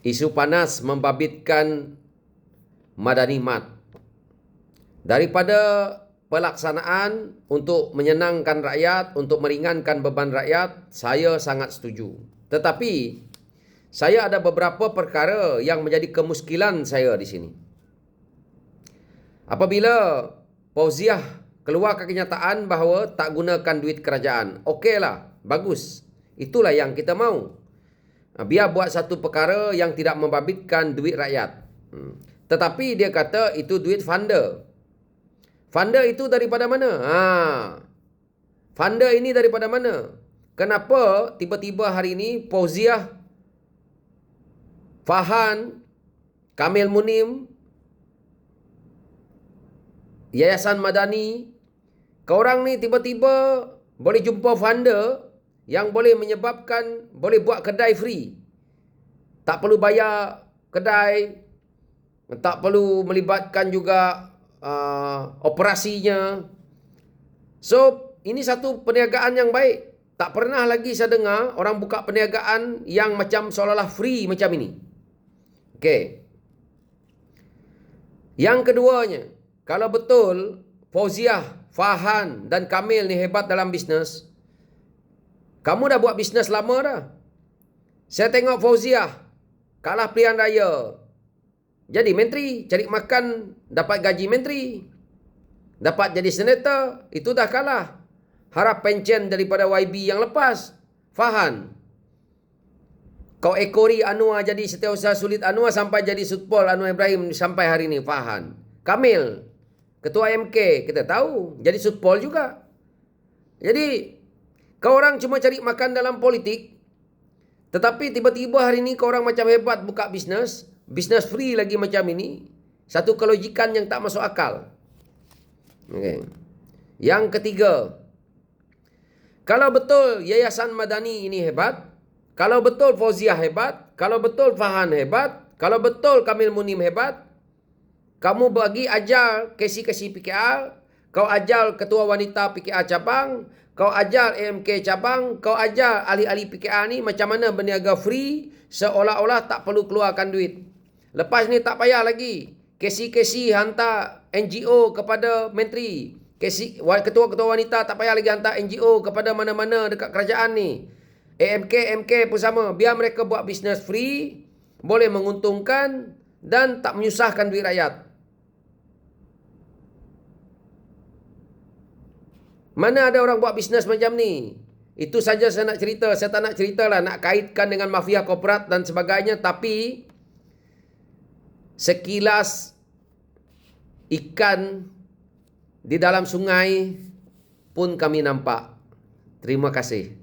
Isu panas membabitkan Madani Mart. Daripada pelaksanaan untuk menyenangkan rakyat, untuk meringankan beban rakyat, saya sangat setuju. Tetapi saya ada beberapa perkara yang menjadi kemuskilan saya di sini. Apabila Fauziah keluarkan kenyataan bahawa tak gunakan duit kerajaan, okeylah, bagus. Itulah yang kita mahu. Biar buat satu perkara yang tidak membabitkan duit rakyat. Tetapi dia kata itu duit funder. Funder itu daripada mana? Funder ini daripada mana? Kenapa tiba-tiba hari ini Fauziah, Fahan, Kamil Munim, Yayasan Madani, korang ni tiba-tiba boleh jumpa funder yang boleh menyebabkan boleh buat kedai free. Tak perlu bayar kedai, tak perlu melibatkan juga operasinya. So, ini satu perniagaan yang baik. Tak pernah lagi saya dengar orang buka perniagaan yang macam seolah-olah free macam ini. Okey. Yang keduanya, kalau betul Fauziah, Fahan dan Kamil ni hebat dalam bisnes, kamu dah buat bisnes lama dah. Saya tengok Fauziah kalah pilihan raya, jadi menteri, cari makan, dapat gaji menteri, dapat jadi senator, itu dah kalah. Harap pension daripada YB yang lepas. Fahan, kau ekori Anwar jadi Setiausaha Sulit Anwar sampai jadi Sutpol Anwar Ibrahim sampai hari ini. Fahan. Kamil, ketua MK, kita tahu, jadi Sutpol juga. Jadi kau orang cuma cari makan dalam politik, tetapi tiba-tiba hari ini kau orang macam hebat buka bisnes, bisnes free lagi macam ini. Satu kelogikan yang tak masuk akal. Okay. Yang ketiga, kalau betul Yayasan Madani ini hebat, kalau betul Fauziah hebat, kalau betul Fahan hebat, kalau betul Kamil Munim hebat, kamu bagi ajar KC PKR, kau ajar ketua wanita PKR cabang, kau ajar AMK cabang, kau ajar ahli-ahli PKR ni macam mana berniaga free, seolah-olah tak perlu keluarkan duit. Lepas ni tak payah lagi KC hantar NGO kepada menteri. Ketua-ketua wanita tak payah lagi hantar NGO kepada mana-mana dekat kerajaan ni. AMK pun sama. Biar mereka buat bisnes free, boleh menguntungkan dan tak menyusahkan duit rakyat. Mana ada orang buat bisnes macam ni? Itu saja saya nak cerita. Saya tak nak ceritalah, nak kaitkan dengan mafia korporat dan sebagainya. Tapi sekilas ikan di dalam sungai pun kami nampak. Terima kasih.